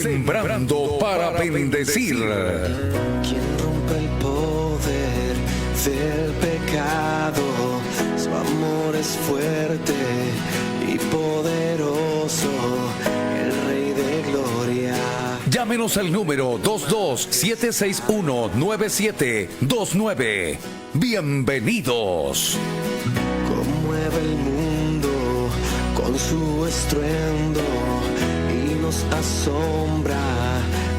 Sembrando para bendecir. Quien rompe el poder del pecado, su amor es fuerte y poderoso, el Rey de Gloria. Llámenos al número 22-761-9729. Bienvenidos. Conmueve el mundo con su estruendo y nos asombra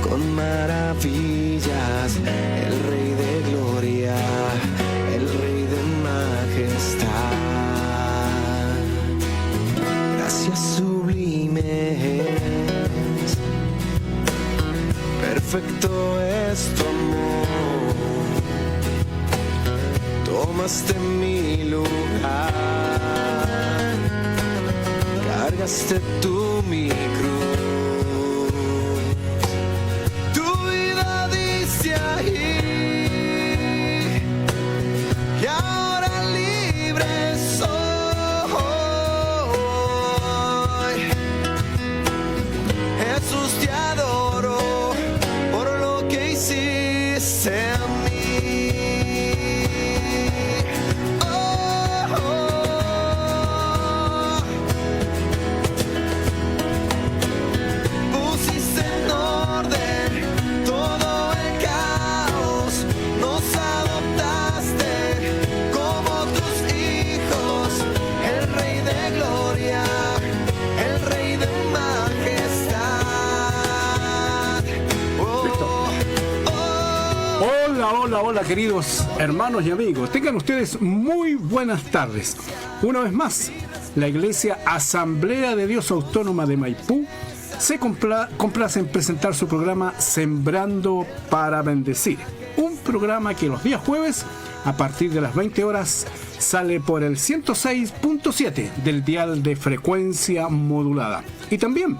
con maravillas, el Rey de Gloria, el Rey de majestad. Gracias sublimes, perfecto es tu amor, tomaste mi lugar, cargaste tú mi cruz, tu vida diste ahí, y ahora libre soy. Jesús, te adoro por lo que hiciste en mí. Pusiste en orden todo el caos, nos adoptaste como tus hijos, el Rey de Gloria, el Rey de majestad. Hola, queridos hermanos y amigos. Tengan ustedes muy buenas tardes. Una vez más, la Iglesia Asamblea de Dios Autónoma de Maipú se complace en presentar su programa Sembrando para Bendecir. Un programa que los días jueves, a partir de las 20 horas, sale por el 106.7 del dial de frecuencia modulada. Y también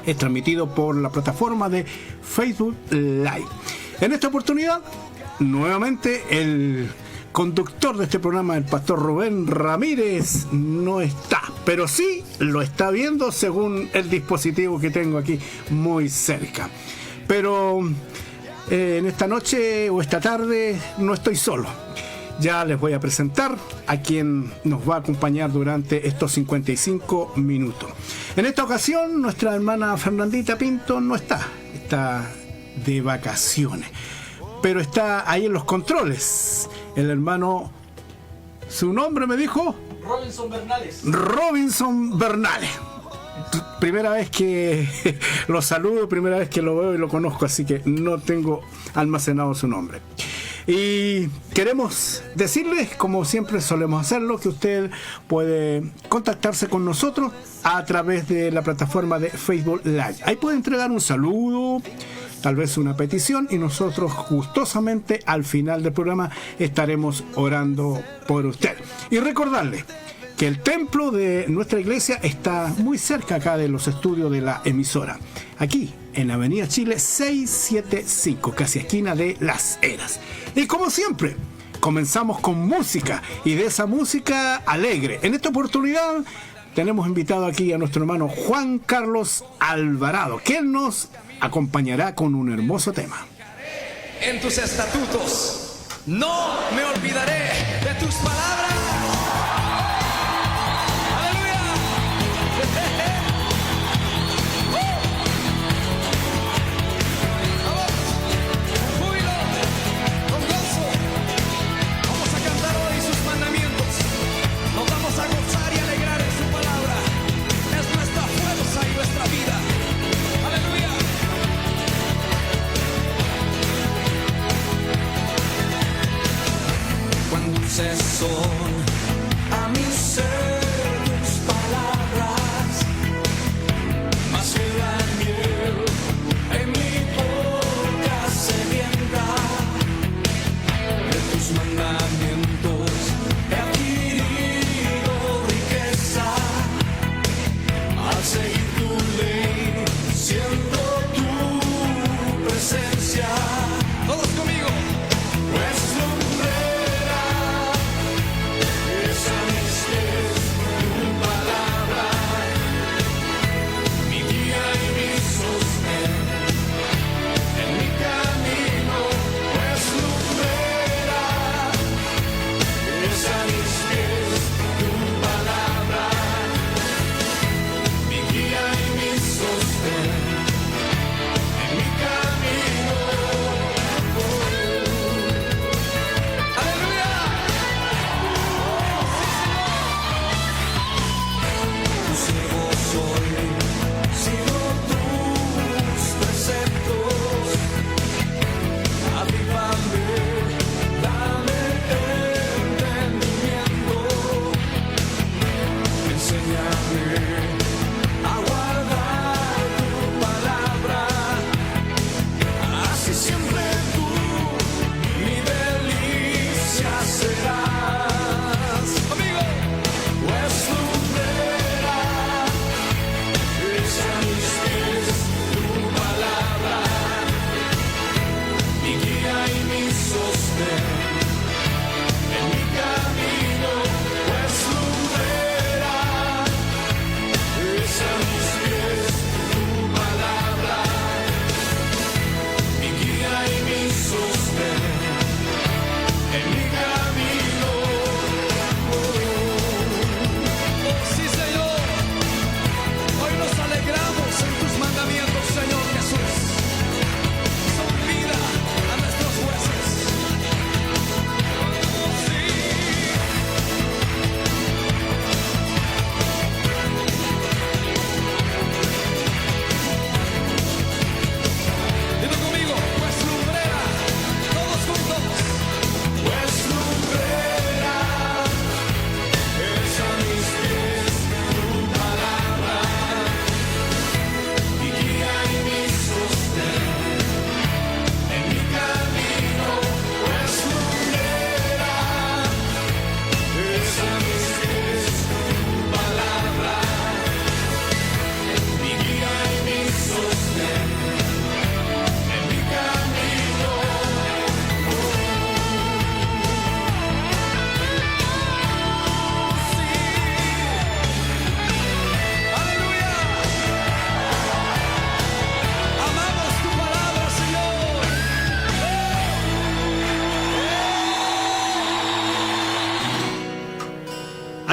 es transmitido por la plataforma de Facebook Live. En esta oportunidad, nuevamente, el conductor de este programa, el pastor Rubén Ramírez, no está, pero sí lo está viendo según el dispositivo que tengo aquí muy cerca. Pero en esta noche o esta tarde no estoy solo. Ya les voy a presentar a quien nos va a acompañar durante estos 55 minutos. En esta ocasión, nuestra hermana Fernandita Pinto no está de vacaciones, pero está ahí en los controles. El hermano, su nombre me dijo Robinson Bernales. Primera vez que lo saludo, primera vez que lo veo y lo conozco, así que no tengo almacenado su nombre. Y queremos decirles, como siempre solemos hacerlo, que usted puede contactarse con nosotros a través de la plataforma de Facebook Live. Ahí puede entregar un saludo, tal vez una petición, y nosotros gustosamente al final del programa estaremos orando por usted. Y recordarle que el templo de nuestra iglesia está muy cerca acá de los estudios de la emisora, aquí en Avenida Chile 675, casi esquina de Las Heras. Y como siempre, comenzamos con música, y de esa música alegre. En esta oportunidad tenemos invitado aquí a nuestro hermano Juan Carlos Alvarado, que nos acompañará con un hermoso tema. En tus estatutos no me olvidaré de tus palabras. Sol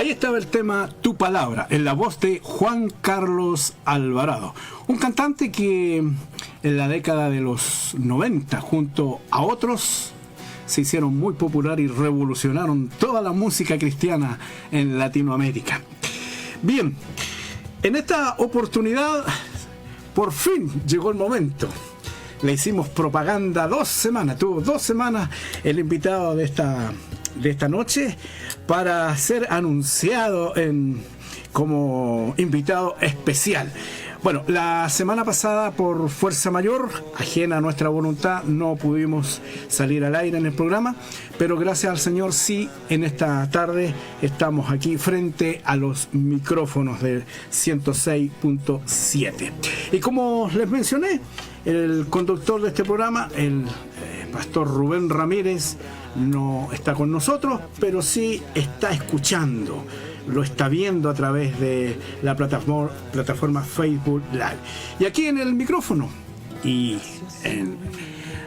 Ahí estaba el tema Tu Palabra, en la voz de Juan Carlos Alvarado, un cantante que en la década de los 90, junto a otros, se hicieron muy popular y revolucionaron toda la música cristiana en Latinoamérica. Bien, en esta oportunidad, por fin llegó el momento. Le hicimos propaganda 2 semanas, tuvo 2 semanas el invitado de esta noche para ser anunciado como invitado especial. Bueno, la semana pasada, por fuerza mayor, ajena a nuestra voluntad, no pudimos salir al aire en el programa, pero gracias al Señor sí, en esta tarde estamos aquí frente a los micrófonos de 106.7. Y como les mencioné, el conductor de este programa, el pastor Rubén Ramírez, no está con nosotros, pero sí está escuchando, lo está viendo a través de la plataforma Facebook Live. Y aquí en el micrófono y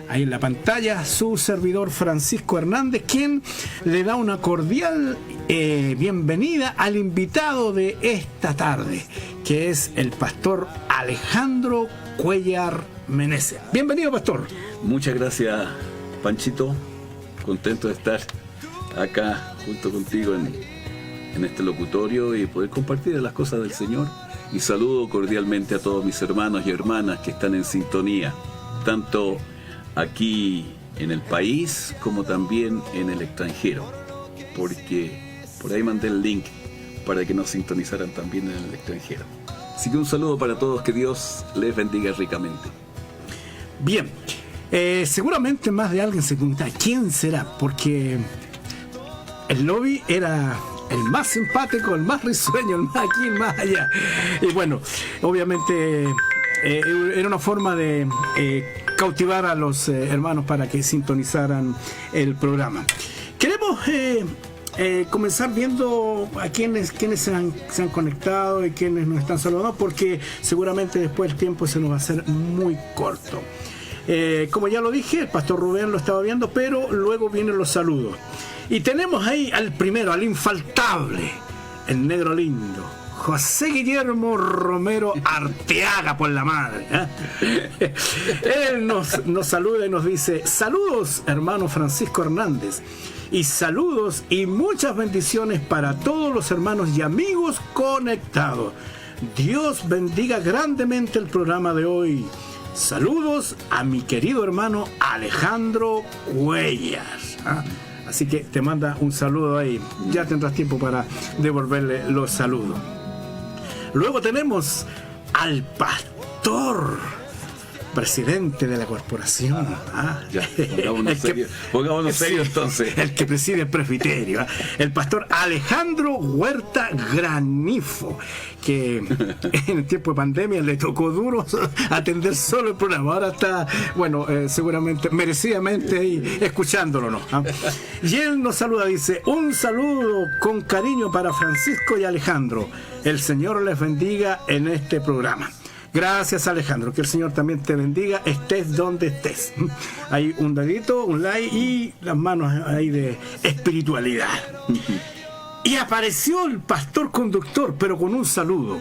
ahí en la pantalla, su servidor Francisco Hernández, quien le da una cordial bienvenida al invitado de esta tarde, que es el pastor Alejandro Cuellar Meneses. Bienvenido, pastor. Muchas gracias, Panchito. Contento de estar acá junto contigo en este locutorio y poder compartir las cosas del Señor. Y saludo cordialmente a todos mis hermanos y hermanas que están en sintonía, tanto aquí en el país como también en el extranjero, porque por ahí mandé el link para que nos sintonizaran también en el extranjero. Así que un saludo para todos, que Dios les bendiga ricamente. Bien, seguramente más de alguien se pregunta ¿quién será? Porque el lobby era el más simpático, el más risueño, el más aquí, el más allá. Y bueno, obviamente era una forma de cautivar a los hermanos para que sintonizaran el programa. Queremos comenzar viendo a quienes se han conectado y quienes nos están saludando, porque seguramente después el tiempo se nos va a hacer muy corto. Como ya lo dije, el pastor Rubén lo estaba viendo, pero luego vienen los saludos. Y tenemos ahí al primero, al infaltable, el negro lindo, José Guillermo Romero Arteaga, por la madre. Él nos saluda y nos dice: saludos, hermano Francisco Hernández, y saludos y muchas bendiciones para todos los hermanos y amigos conectados. Dios bendiga grandemente el programa de hoy. Saludos a mi querido hermano Alejandro Cuellar. Así que te manda un saludo ahí. Ya tendrás tiempo para devolverle los saludos. Luego tenemos al pastor, presidente de la corporación. Ya, pongámonos serios entonces. El que preside el presbiterio. El pastor Alejandro Huerta Granifo, que en el tiempo de pandemia le tocó duro atender solo el programa. Ahora está, bueno, seguramente, merecidamente ahí escuchándolo, ¿no? Y él nos saluda, dice: un saludo con cariño para Francisco y Alejandro. El Señor les bendiga en este programa. Gracias, Alejandro, que el Señor también te bendiga, estés donde estés. Hay un dedito, un like y las manos ahí de espiritualidad. Y apareció el pastor conductor, pero con un saludo.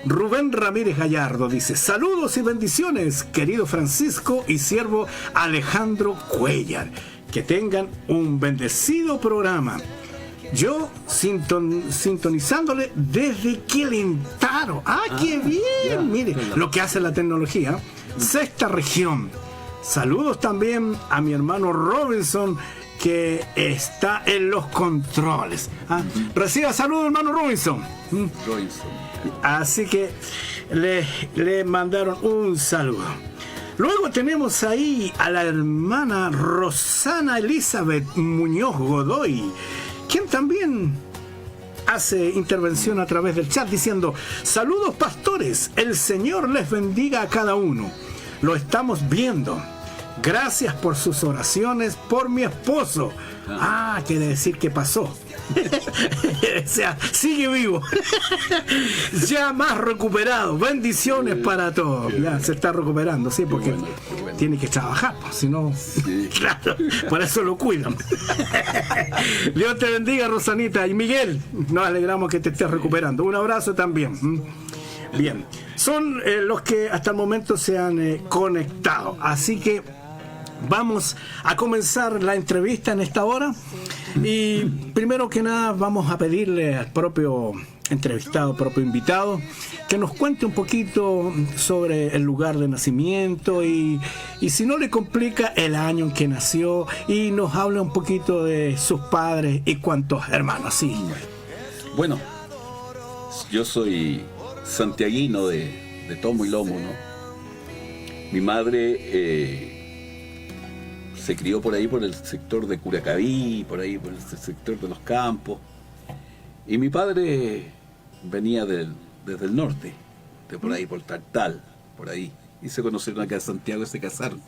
Rubén Ramírez Gallardo dice: saludos y bendiciones, querido Francisco y siervo Alejandro Cuellar. Que tengan un bendecido programa. Yo sintonizándole desde Quilintaro. ¡Qué bien! Mire lo que hace la tecnología. Sexta región. Saludos también a mi hermano Robinson, que está en los controles. Reciba saludos, hermano Robinson. Así que le mandaron un saludo. Luego tenemos ahí a la hermana Rosana Elizabeth Muñoz Godoy, quien también hace intervención a través del chat diciendo: saludos, pastores, el Señor les bendiga a cada uno. Lo estamos viendo. Gracias por sus oraciones por mi esposo. Quiere decir que pasó. O sea, sigue vivo. Ya más recuperado. Bendiciones para todos. Ya se está recuperando, sí, porque qué bueno. tiene que trabajar, pues, si no, Sí. claro, por eso lo cuidan. Dios te bendiga, Rosanita. Y Miguel, nos alegramos que te estés recuperando. Un abrazo también. Bien, son los que hasta el momento se han conectado. Así que vamos a comenzar la entrevista en esta hora. Y primero que nada vamos a pedirle al propio entrevistado, propio invitado, que nos cuente un poquito sobre el lugar de nacimiento y si no le complica, el año en que nació, y nos hable un poquito de sus padres y cuántos hermanos. Sí. Bueno, yo soy santiaguino de tomo y lomo, ¿no? Mi madre se crió por ahí, por el sector de Curacaví, por ahí, por el sector de los campos. Y mi padre venía desde el norte, de por ahí, por Tartal, por ahí. Y se conocieron acá en Santiago y se casaron.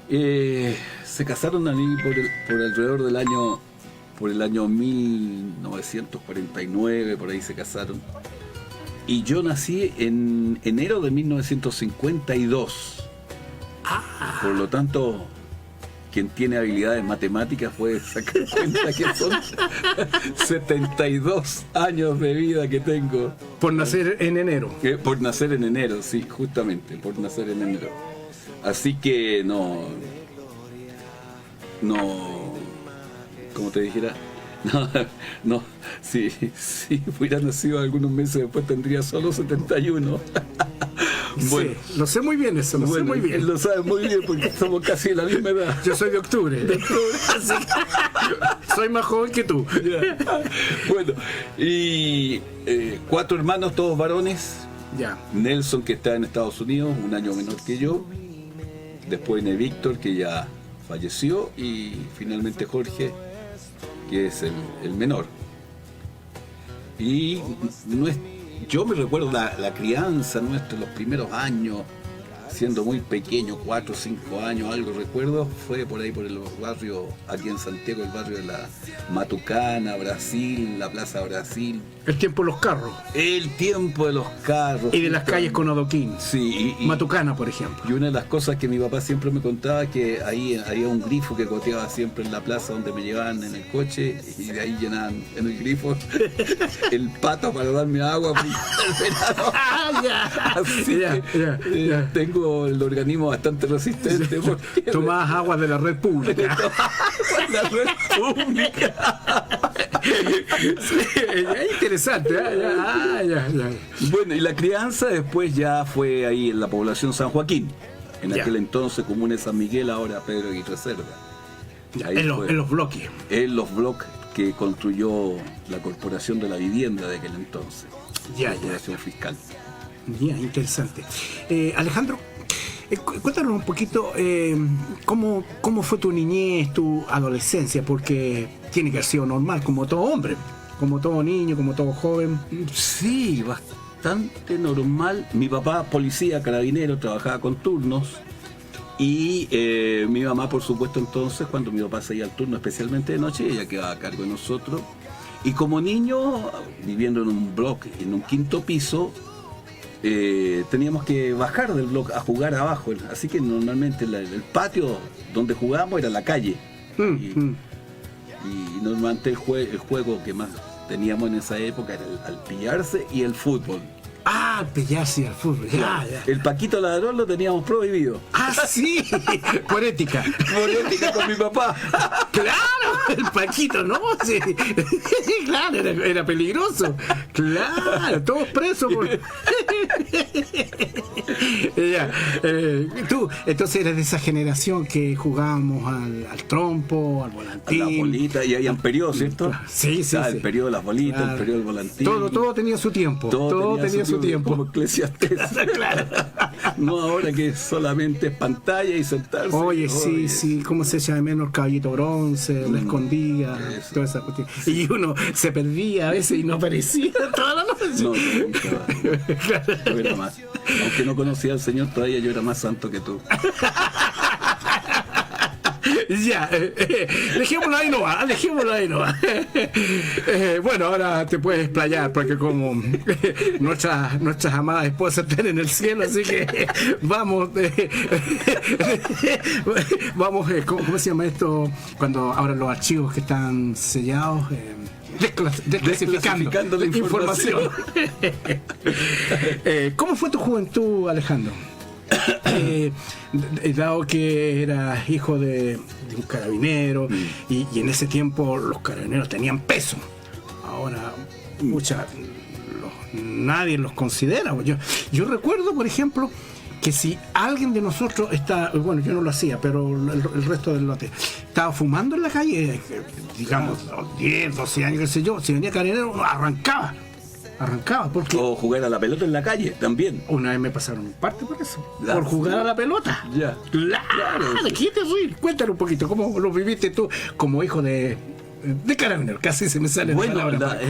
Se casaron ahí por alrededor del año, por el año 1949, por ahí se casaron. Y yo nací en enero de 1952. Por lo tanto, quien tiene habilidades matemáticas puede sacar cuenta que son 72 años de vida que tengo. Por nacer en enero. Por nacer en enero, sí, justamente, por nacer en enero. Así que no, como te dijera, no, si hubiera nacido algunos meses después tendría solo 71. Bueno, Sí, lo sé muy bien eso, lo sé bueno, muy bien. él lo sabe muy bien porque somos casi de la misma edad. Yo soy de octubre. Así que soy más joven que tú. Ya. Bueno, y 4 hermanos, todos varones. Ya. Nelson, que está en Estados Unidos, un año menor que yo. Después viene Víctor, que ya falleció. Y finalmente Jorge, que es el menor. Y yo me recuerdo la crianza nuestra, los primeros años, siendo muy pequeño, 4 o 5 años, algo recuerdo, fue por ahí por el barrio, aquí en Santiago, el barrio de la Matucana, Brasil, la Plaza Brasil. El tiempo de los carros. El tiempo de los carros. Y de las calles con adoquín. Sí, Matucana, por ejemplo. y una de las cosas que mi papá siempre me contaba, que ahí había un grifo que goteaba siempre en la plaza donde me llevaban en el coche, y de ahí llenaban en el grifo el pato para darme agua por el verano. Así que tengo el organismo bastante resistente. Porque Tomás aguas de la red pública. la red pública. Es interesante. Ya. Bueno, y la crianza después ya fue ahí en la población San Joaquín. En Ya. aquel entonces, comuna de San Miguel, ahora Pedro Aguirre Cerda. Ahí En fue. los bloques. En los bloques que construyó la Corporación de la Vivienda de aquel entonces. Ya. Corporación Fiscal. Ya, interesante. Alejandro, cuéntanos un poquito cómo fue tu niñez, tu adolescencia, porque tiene que haber sido normal, como todo hombre, como todo niño, como todo joven. Sí, bastante normal. Mi papá, policía, carabinero, trabajaba con turnos. Y mi mamá, por supuesto, entonces, cuando mi papá se iba al turno, especialmente de noche, ella quedaba a cargo de nosotros. Y como niño, viviendo en un bloque, en un 5º piso, teníamos que bajar del bloque a jugar abajo. Así que normalmente el patio donde jugábamos era la calle. Y normalmente el juego que más teníamos en esa época era el al pillarse y el fútbol. Ah, pillarse al fútbol. Ya. El Paquito Ladrón lo teníamos prohibido. Ah, sí, por ética. Por ética con mi papá. Claro, el Paquito, ¿no? Sí. Claro, era peligroso. Claro, todos presos. Ya, tú, entonces eres de esa generación que jugábamos al trompo, al volantín. La bolita, y habían periodos, ¿cierto? Sí. El periodo de las bolitas, Claro. el periodo del volantín. Todo tenía su tiempo. Todo tenía su tiempo. Como Eclesiastés. Claro. No ahora que solamente es pantalla y sentarse. Oye, sí, ¿cómo se echa de menos el caballito bronce, la escondida, Eso. toda esa cuestión? Y uno se perdía a veces y no aparecía toda la noche. No, nunca. Yo era más. Aunque no conocía al Señor, todavía yo era más santo que tú. Ya, dejémoslo ahí nomás. Bueno, ahora te puedes explayar, porque como nuestras amadas esposas están en el cielo, así que vamos, ¿cómo se llama esto? Cuando abran los archivos que están sellados, desclasificando la información. ¿Cómo fue tu juventud, Alejandro? Dado que eras hijo de un carabinero y en ese tiempo los carabineros tenían peso, ahora nadie los considera. Yo recuerdo, por ejemplo, que si alguien de nosotros bueno, yo no lo hacía, pero el resto del lote estaba fumando en la calle, digamos 10, 12 años, qué sé yo, si venía carabinero arrancaba porque O jugar a la pelota en la calle también. una vez me pasaron un parte por eso, Ya, por jugar a la pelota. Ya. Claro, ¿qué te ríes? Cuéntale un poquito cómo lo viviste tú como hijo de carabinero. Casi se me sale Bueno, la palabra.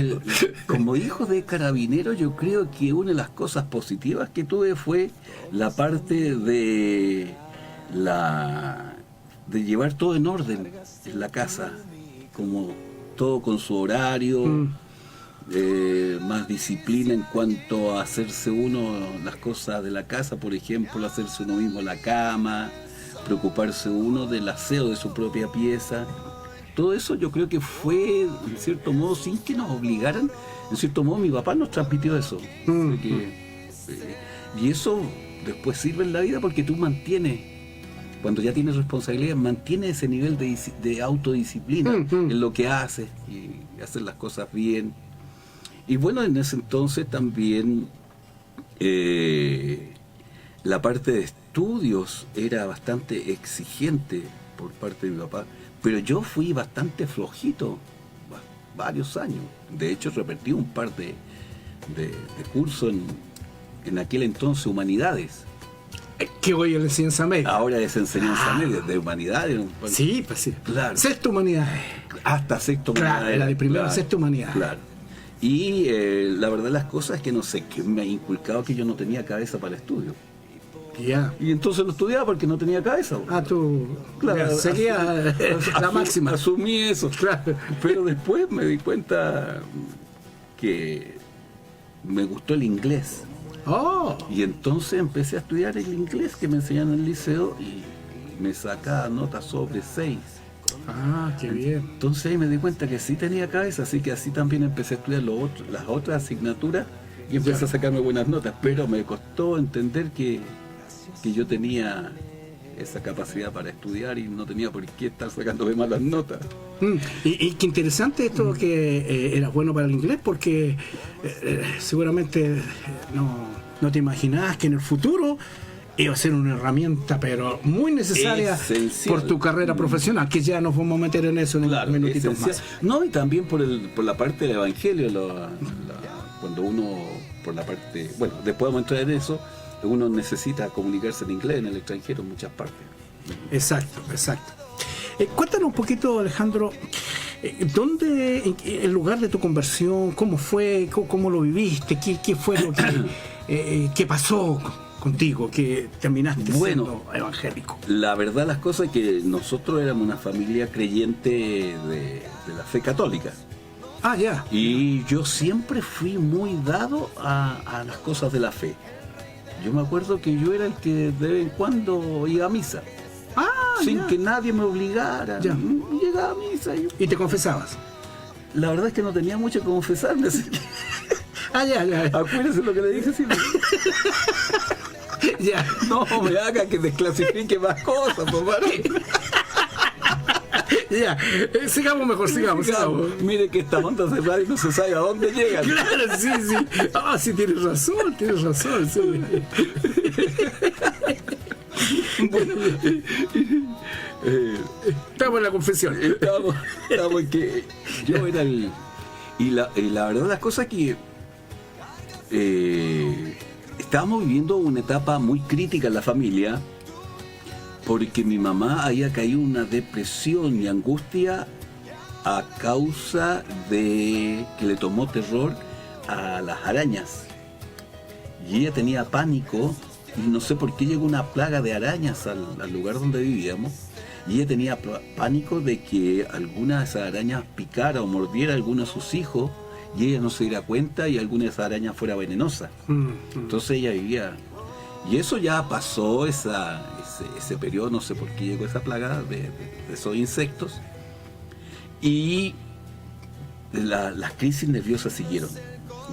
como hijo de carabinero, yo creo que una de las cosas positivas que tuve fue la parte de llevar todo en orden en la casa, como todo con su horario, más disciplina en cuanto a hacerse uno las cosas de la casa, por ejemplo, hacerse uno mismo la cama, preocuparse uno del aseo de su propia pieza. Todo eso yo creo que fue, en cierto modo, sin que nos obligaran, en cierto modo mi papá nos transmitió eso. Y eso después sirve en la vida porque tú mantienes, cuando ya tienes responsabilidad, mantienes ese nivel de autodisciplina en lo que haces y hacer las cosas bien. Y bueno, en ese entonces también la parte de estudios era bastante exigente por parte de mi papá. Pero yo fui bastante flojito, varios años. De hecho, repetí un par de cursos en aquel entonces, humanidades. Que hoy es la enseñanza media. Ahora es enseñanza media, de humanidades. Sí, pues sí. Claro. Sexta humanidades. Hasta sexto Claro, humanidades. la de primera, Claro, sexta humanidades. Claro. Y la verdad de las cosas es que no sé, que me ha inculcado que yo no tenía cabeza para el estudio. Ya. Y entonces lo estudiaba porque no tenía cabeza. Tú Claro, sería la máxima. Asumí eso. Claro. Pero después me di cuenta que me gustó el inglés. Oh, Y entonces empecé a estudiar el inglés que me enseñaron en el liceo y me sacaba notas sobre 6. qué bien. Entonces ahí me di cuenta que sí tenía cabeza, así que así también empecé a estudiar las otras asignaturas y empecé a sacarme buenas notas. Pero me costó entender que yo tenía esa capacidad para estudiar y no tenía por qué estar sacándome malas notas. Y qué interesante esto que eras bueno para el inglés, porque seguramente no te imaginabas que en el futuro iba a ser una herramienta pero muy necesaria Esencial. por tu carrera profesional, que ya nos vamos a meter en eso en un minutito esencial. más. No, y también por la parte del evangelio, cuando uno, por la parte, bueno, después vamos a entrar en eso, uno necesita comunicarse en inglés en el extranjero en muchas partes. Exacto. Cuéntanos un poquito, Alejandro, ¿dónde, el lugar de tu conversión, cómo fue, cómo lo viviste, qué fue lo que qué pasó contigo, que terminaste siendo evangélico? La verdad las cosas es que nosotros éramos una familia creyente de la fe católica. Ya. Y yo siempre fui muy dado a las cosas de la fe. Yo me acuerdo que yo era el que de vez en cuando iba a misa. Sin que nadie me obligara. Ya. Llegaba a misa. ¿Y te confesabas? La verdad es que no tenía mucho que confesarme. Así que, Ya. acuérdense lo que le dije. Sí, Ya. no me haga que desclasifique más cosas, por favor. Ya. Sigamos mejor, sigamos. Mire que esta onda se va y no se sabe a dónde llega. Claro, sí. Sí, tienes razón, sí. Bueno, Estamos en la confesión. estamos en que yo era el... Y la verdad las cosas que estábamos viviendo una etapa muy crítica en la familia, porque mi mamá había caído en una depresión y angustia a causa de que le tomó terror a las arañas. Y ella tenía pánico y no sé por qué llegó una plaga de arañas al lugar donde vivíamos. Y ella tenía pánico de que alguna de esas arañas picara o mordiera a alguno de sus hijos y ella no se diera cuenta y alguna de esas arañas fuera venenosa. Entonces ella vivía... Y eso ya pasó, ese periodo, no sé por qué llegó esa plaga de esos insectos. Y las crisis nerviosas siguieron.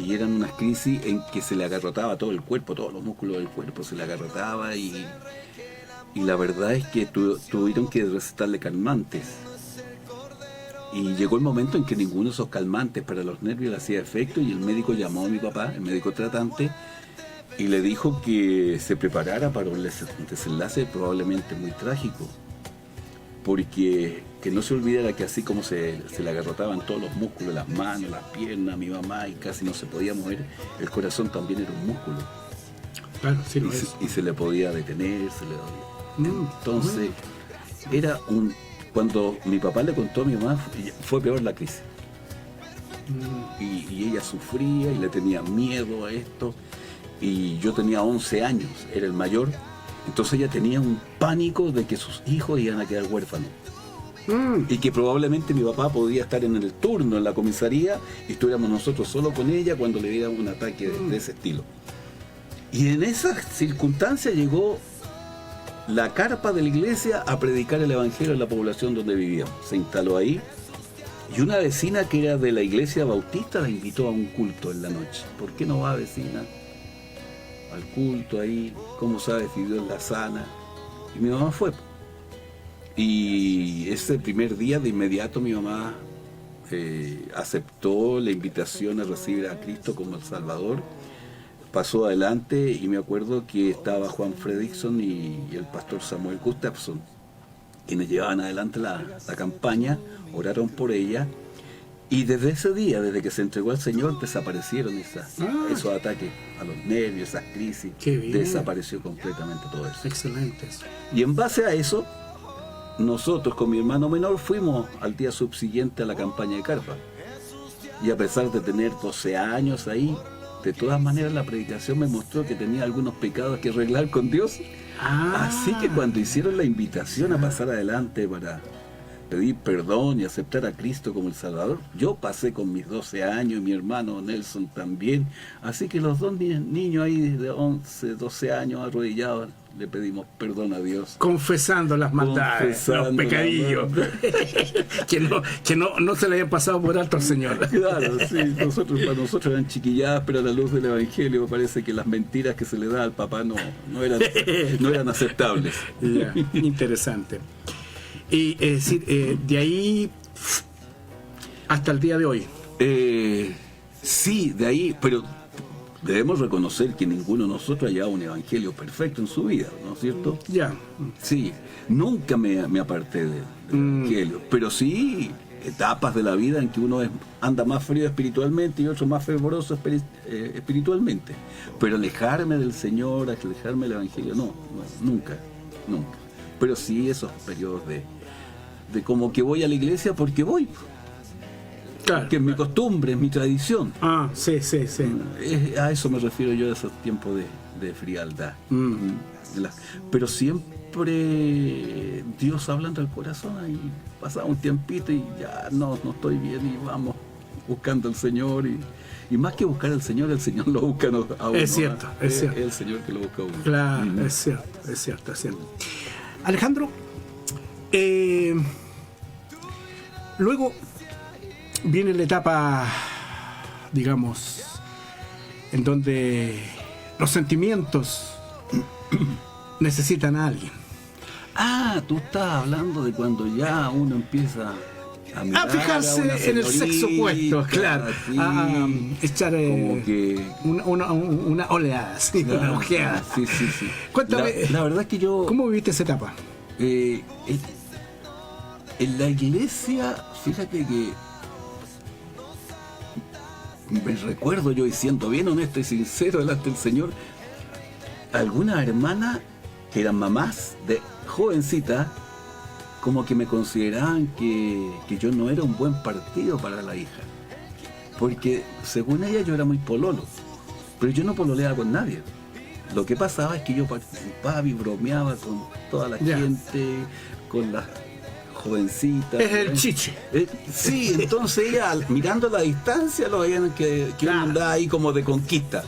Y eran unas crisis en que se le agarrotaba todo el cuerpo, todos los músculos del cuerpo se le agarrotaba y la verdad es que tuvieron que recetarle calmantes. Y llegó el momento en que ninguno de esos calmantes para los nervios le hacía efecto y el médico llamó a mi papá, el médico tratante, y le dijo que se preparara para un desenlace probablemente muy trágico. Porque que no se olvidara que así como se le agarrotaban todos los músculos, las manos, las piernas, mi mamá, y casi no se podía mover, el corazón también era un músculo. Claro, sí, Y se le podía detener, entonces era cuando mi papá le contó a mi mamá, fue peor la crisis. Y ella sufría y le tenía miedo a esto. Y yo tenía 11 años, era el mayor. Entonces ella tenía un pánico de que sus hijos iban a quedar huérfanos. Y que probablemente mi papá podía estar en el turno en la comisaría y estuviéramos nosotros solo con ella cuando le diera un ataque de ese estilo. Y en esas circunstancias llegó la carpa de la iglesia a predicar el evangelio en la población donde vivíamos. Se instaló ahí y una vecina que era de la iglesia bautista la invitó a un culto en la noche. ¿Por qué no va, vecina, al culto ahí? ¿Cómo sabe si Dios la sana? Y mi mamá fue. Y ese primer día de inmediato mi mamá aceptó la invitación a recibir a Cristo como el Salvador. Pasó adelante y me acuerdo que estaba Juan Fredrickson y el pastor Samuel Gustafson, quienes llevaban adelante la campaña, oraron por ella. Y desde ese día, desde que se entregó al Señor, desaparecieron esos ataques a los nervios, esas crisis. Desapareció completamente todo eso. Excelente. Y en base a eso, nosotros con mi hermano menor fuimos al día subsiguiente a la campaña de carpa. Y a pesar de tener 12 años ahí, de todas maneras la predicación me mostró que tenía algunos pecados que arreglar con Dios. Así que cuando hicieron la invitación a pasar adelante para pedir perdón y aceptar a Cristo como el Salvador, yo pasé con mis 12 años y mi hermano Nelson también. Así que los dos niños ahí de 11, 12 años arrodillados le pedimos perdón a Dios. Confesando las maldades, los pecadillos que no se le hayan pasado por alto al Señor. Claro, sí, para nosotros eran chiquilladas, pero a la luz del Evangelio parece que las mentiras que se le da al papá no eran aceptables. Ya, interesante. Y es decir, de ahí hasta el día de hoy. Sí, de ahí, pero debemos reconocer que ninguno de nosotros ha llevado un evangelio perfecto en su vida, ¿no es cierto? Ya. Sí, nunca me aparté del evangelio, pero sí etapas de la vida en que uno anda más frío espiritualmente y otro más fervoroso espiritualmente. Pero alejarme del Señor, alejarme del evangelio, no, nunca. Pero sí esos periodos de como que voy a la iglesia porque voy. Claro. Que es mi costumbre, es mi tradición. Sí. A eso me refiero yo, a esos tiempos de frialdad. Pero siempre Dios hablando al corazón y pasaba un tiempito y ya no estoy bien y vamos buscando al Señor y más que buscar al Señor, el Señor lo busca a uno. Es cierto. Es el Señor que lo busca a uno. Claro, es cierto. Alejandro, luego viene la etapa, digamos, en donde los sentimientos necesitan a alguien. Tú estás hablando de cuando ya uno empieza a fijarse en el sexo opuesto, claro. Sí, a echar como que una oleada, sí, claro, una ojeada. Sí. Cuéntame, la verdad es que yo... ¿cómo viviste esa etapa? En la iglesia, fíjate que me recuerdo yo, y siendo bien honesto y sincero delante del Señor, algunas hermanas que eran mamás de jovencitas, como que me consideraban que yo no era un buen partido para la hija. Porque según ella yo era muy pololo, pero yo no pololeaba con nadie. Lo que pasaba es que yo participaba y bromeaba con toda la gente, con las jovencitas. Es el chiche. Sí, entonces ella mirando a la distancia lo veían que Claro. uno andaba ahí como de conquista.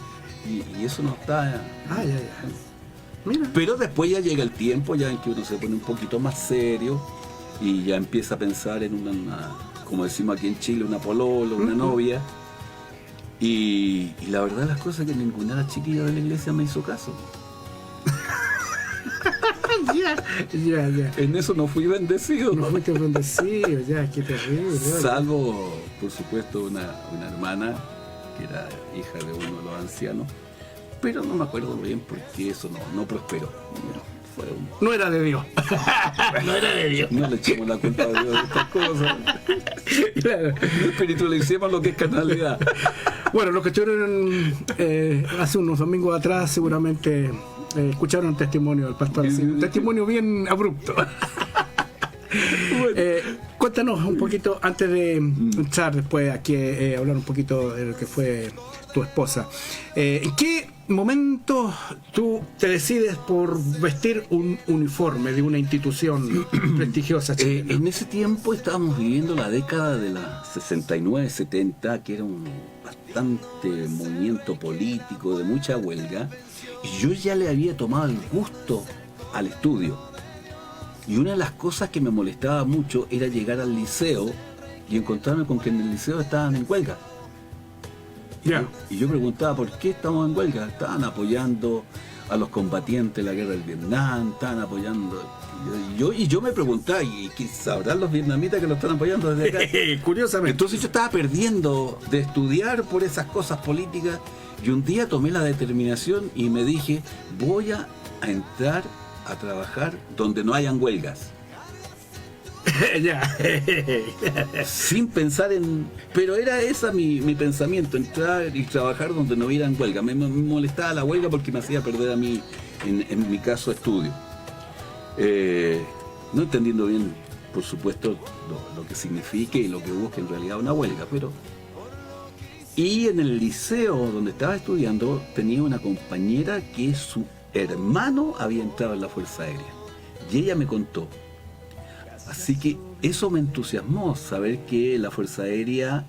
Y eso no está. Ah, ya. Mira. Pero después ya llega el tiempo ya en que uno se pone un poquito más serio y ya empieza a pensar en una como decimos aquí en Chile, una polola, una novia. Y la verdad las cosas que ninguna de las chiquillas de la iglesia me hizo caso. Ya. En eso no fui bendecido. No fuiste bendecido, ya, qué terrible. Salvo, por supuesto, una hermana que era hija de uno de los ancianos. Pero no me acuerdo bien porque eso no prosperó. No era de Dios. No era de Dios. No le echemos la culpa a Dios de estas cosas. Claro. No espiritualicemos lo que es carnalidad. Bueno, los que estuvieron hace unos domingos atrás seguramente escucharon un testimonio del pastor. Sí, un testimonio bien abrupto. Cuéntanos un poquito, antes de entrar después aquí a hablar un poquito de lo que fue tu esposa. ¿En qué momento tú te decides por vestir un uniforme de una institución prestigiosa chilena? En ese tiempo estábamos viviendo la década de las 69-70, que era un bastante movimiento político, de mucha huelga, y yo ya le había tomado el gusto al estudio. Y una de las cosas que me molestaba mucho era llegar al liceo y encontrarme con que en el liceo estaban en huelga. Ya. Y yo preguntaba, ¿por qué estamos en huelga? Estaban apoyando a los combatientes de la guerra del Vietnam, estaban apoyando... Y yo me preguntaba, ¿y qué sabrán los vietnamitas que lo están apoyando desde acá? Curiosamente. Entonces yo estaba perdiendo de estudiar por esas cosas políticas y un día tomé la determinación y me dije, voy a entrar a trabajar donde no hayan huelgas. Ya. Sin pensar en... Pero era esa mi pensamiento, entrar y trabajar donde no hubieran huelga. Me molestaba la huelga porque me hacía perder a mí, en mi caso, estudio. No entendiendo bien, por supuesto, lo que signifique y lo que busque en realidad una huelga, pero... Y en el liceo donde estaba estudiando tenía una compañera que su hermano había entrado en la Fuerza Aérea. Y ella me contó. Así que eso me entusiasmó, saber que la Fuerza Aérea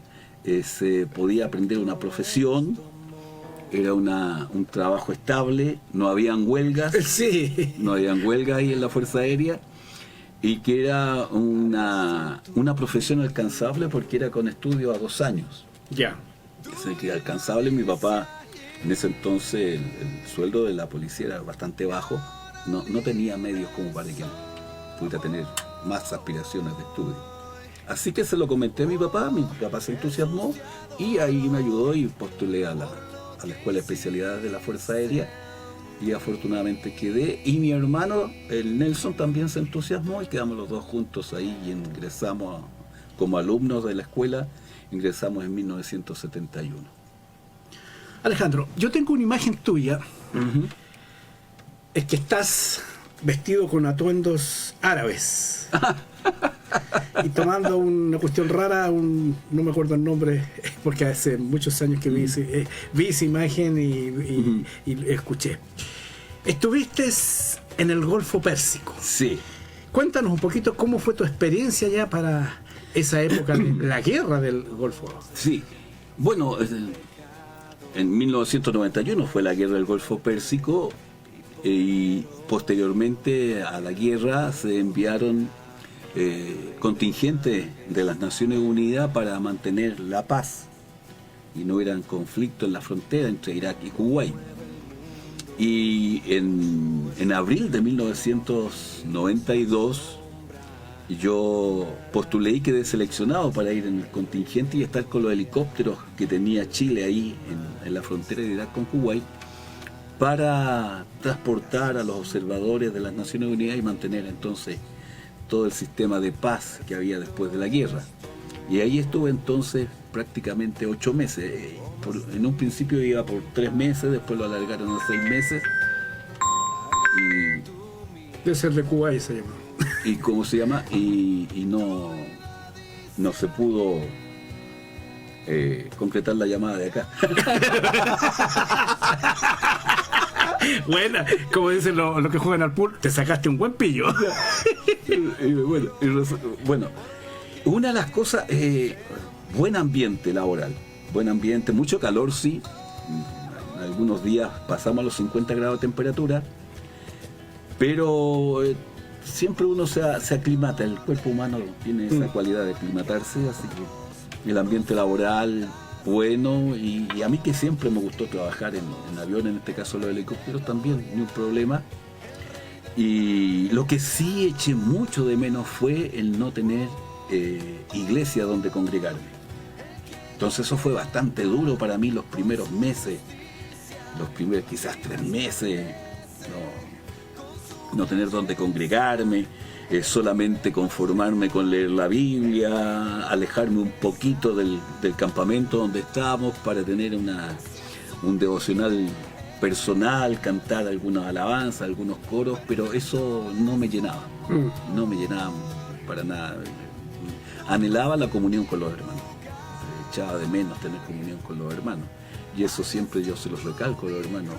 se podía aprender una profesión, era un trabajo estable, no habían huelgas, Sí. no habían huelgas ahí en la Fuerza Aérea, y que era una profesión alcanzable porque era con estudio a 2 años. Ya. Es que alcanzable. Mi papá, en ese entonces, el sueldo de la policía era bastante bajo, no tenía medios como para que pudiera tener más aspiraciones de estudio. Así que se lo comenté a mi papá se entusiasmó y ahí me ayudó y postulé a la Escuela de Especialidades de la Fuerza Aérea y afortunadamente quedé. Y mi hermano, el Nelson, también se entusiasmó y quedamos los dos juntos ahí y ingresamos como alumnos de la escuela, ingresamos en 1971. Alejandro, yo tengo una imagen tuya. Es que estás vestido con atuendos árabes y tomando una cuestión rara, no me acuerdo el nombre porque hace muchos años que vi esa imagen y escuché. Estuviste en el Golfo Pérsico. Sí. Cuéntanos un poquito cómo fue tu experiencia ya para esa época de la guerra del Golfo. Sí. Bueno, en 1991 fue la guerra del Golfo Pérsico y posteriormente a la guerra se enviaron contingentes de las Naciones Unidas para mantener la paz y no hubieran conflicto en la frontera entre Irak y Kuwait. Y en abril de 1992 yo postulé y quedé seleccionado para ir en el contingente y estar con los helicópteros que tenía Chile ahí en la frontera de Irak con Kuwait para transportar a los observadores de las Naciones Unidas y mantener entonces todo el sistema de paz que había después de la guerra. Y ahí estuve entonces prácticamente 8 meses. En un principio iba por 3 meses, después lo alargaron a 6 meses. Debe ser de Kuwait se llama. Y ¿cómo se llama? Y no se pudo concretar la llamada de acá. Buena, como dicen los que juegan al pool, te sacaste un buen pillo. Bueno, una de las cosas, buen ambiente laboral, buen ambiente, mucho calor, sí. Algunos días pasamos los 50 grados de temperatura, pero siempre uno se aclimata, el cuerpo humano tiene esa cualidad de aclimatarse, así que el ambiente laboral bueno, y a mí que siempre me gustó trabajar en avión, en este caso los helicópteros también, ni un problema. Y lo que sí eché mucho de menos fue el no tener iglesia donde congregarme. Entonces eso fue bastante duro para mí los primeros meses, los primeros quizás 3 meses, no tener donde congregarme, solamente conformarme con leer la Biblia, alejarme un poquito del campamento donde estábamos para tener un devocional personal, cantar algunas alabanzas, algunos coros, pero eso no me llenaba, no me llenaba para nada. Anhelaba la comunión con los hermanos, echaba de menos tener comunión con los hermanos, y eso siempre yo se los recalco a los hermanos,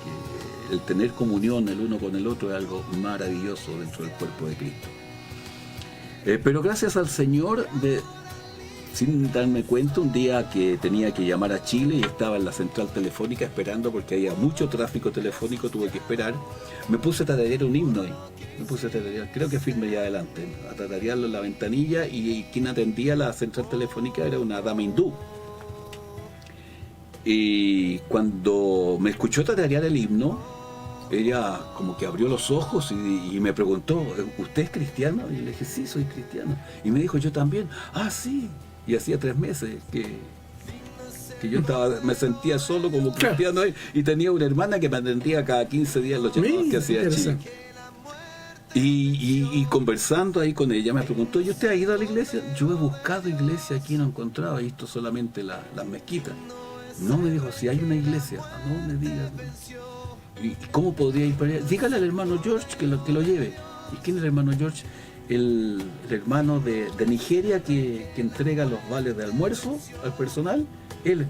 que el tener comunión el uno con el otro es algo maravilloso dentro del cuerpo de Cristo. Pero gracias al Señor, sin darme cuenta, un día que tenía que llamar a Chile y estaba en la central telefónica esperando porque había mucho tráfico telefónico, tuve que esperar, me puse a tararear un himno ahí, creo que firme ya adelante, a tararearlo en la ventanilla, y quien atendía la central telefónica era una dama hindú. Y cuando me escuchó tararear el himno, ella como que abrió los ojos y me preguntó, ¿usted es cristiano? Y le dije, sí, soy cristiano. Y me dijo, yo también. Ah, sí. Y hacía 3 meses que yo me sentía solo como cristiano, y tenía una hermana que me atendía cada 15 días los llamados que hacía Chile. Y conversando ahí con ella me preguntó, ¿y usted ha ido a la iglesia? Yo he buscado iglesia aquí, no he encontrado, he visto solamente las mezquitas. No, me dijo, si hay una iglesia. No me digas. ¿Y cómo podría ir para allá? Dígale al hermano George que lo lleve. ¿Y quién es el hermano George? El hermano de Nigeria que entrega los vales de almuerzo al personal. Él,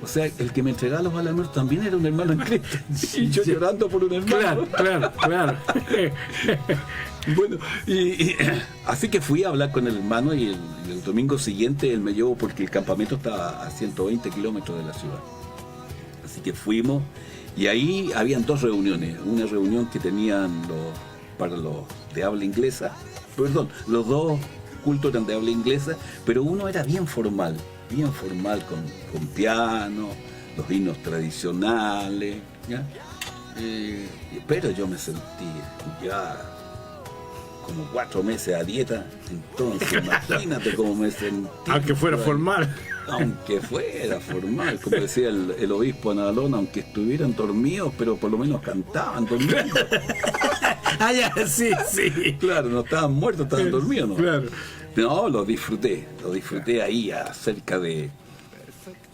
o sea, el que me entregaba los vales de almuerzo también era un hermano en Cristo. Y yo llorando por un hermano. Claro. Bueno, y así que fui a hablar con el hermano, y el domingo siguiente él me llevó porque el campamento estaba a 120 kilómetros de la ciudad. Así que fuimos, y ahí habían 2 reuniones. Una reunión que tenían para los de habla inglesa, los 2 cultos eran de habla inglesa, pero uno era bien formal con piano, los himnos tradicionales, ¿ya? Pero yo me sentí ya como 4 meses a dieta, entonces imagínate cómo me sentí. Aunque fuera formal. Aunque fuera formal, como decía el obispo Analón, aunque estuvieran dormidos, pero por lo menos cantaban dormidos. Ah, ya, sí. Claro, no estaban muertos, estaban dormidos, ¿no? Claro. No, lo disfruté ahí a cerca de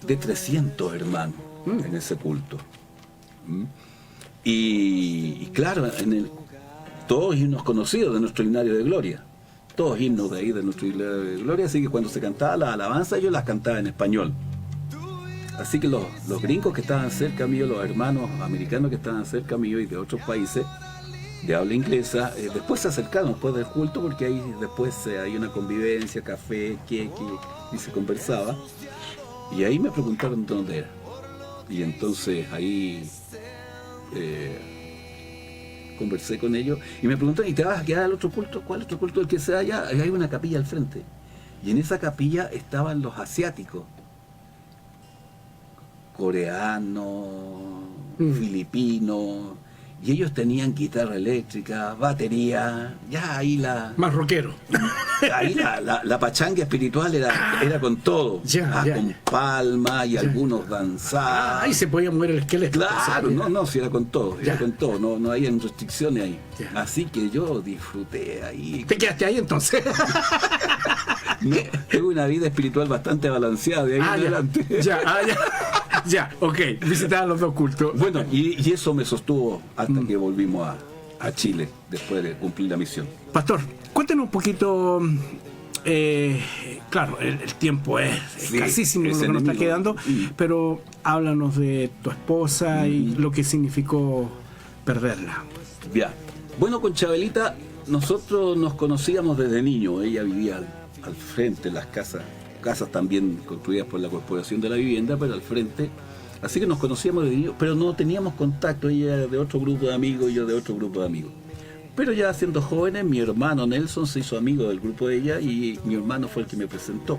300 hermanos en ese culto. Y claro, todos himnos conocidos de nuestro himnario de gloria. Todos himnos de ahí de nuestro himnario de gloria, así que cuando se cantaba la alabanza yo las cantaba en español. Así que los gringos que estaban cerca mío, los hermanos americanos que estaban cerca mío y de otros países de habla inglesa, después se acercaron después del culto, porque ahí después hay una convivencia, café, queque, y se conversaba. Y ahí me preguntaron de dónde era. Y entonces ahí conversé con ellos y me preguntaron, ¿y te vas a quedar al otro culto? ¿Cuál otro culto? El que sea allá. Hay una capilla al frente. Y en esa capilla estaban los asiáticos, coreanos, filipinos, y ellos tenían guitarra eléctrica, batería, ya ahí más rockero. Ahí la pachanga espiritual era con todo, con palmas y algunos danzaban. Ahí se podía mover el esqueleto. Claro, si era con todo, no había restricciones ahí. Ya. Así que yo disfruté ahí. ¿Te quedaste ahí entonces? No, tuve una vida espiritual bastante balanceada de ahí en adelante. Ya, ok, visitaban los 2 cultos. Bueno, y eso me sostuvo hasta que volvimos a Chile, después de cumplir la misión. Pastor, cuéntenos un poquito, claro, el tiempo es escasísimo lo que nos está quedando, pero háblanos de tu esposa y lo que significó perderla. Ya. Bueno, con Chabelita nosotros nos conocíamos desde niño. Ella vivía al frente, las casas también construidas por la Corporación de la Vivienda, pero al frente. Así que nos conocíamos desde niño, pero no teníamos contacto. Ella era de otro grupo de amigos y yo de otro grupo de amigos. Pero ya siendo jóvenes, mi hermano Nelson se hizo amigo del grupo de ella y mi hermano fue el que me presentó.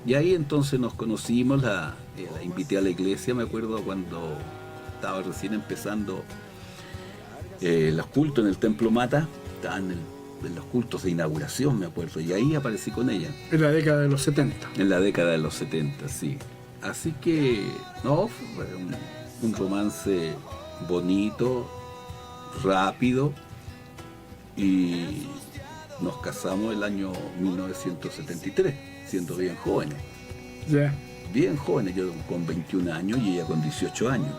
Y ahí entonces nos conocimos, la invité a la iglesia, me acuerdo cuando estaba recién empezando los cultos en el Templo Mata, estaban en los cultos de inauguración, me acuerdo, y ahí aparecí con ella. En la década de los 70. En la década de los 70, sí. Así que, no, fue un romance bonito, rápido, y nos casamos el año 1973, siendo bien jóvenes. Ya. Bien jóvenes, yo con 21 años y ella con 18 años.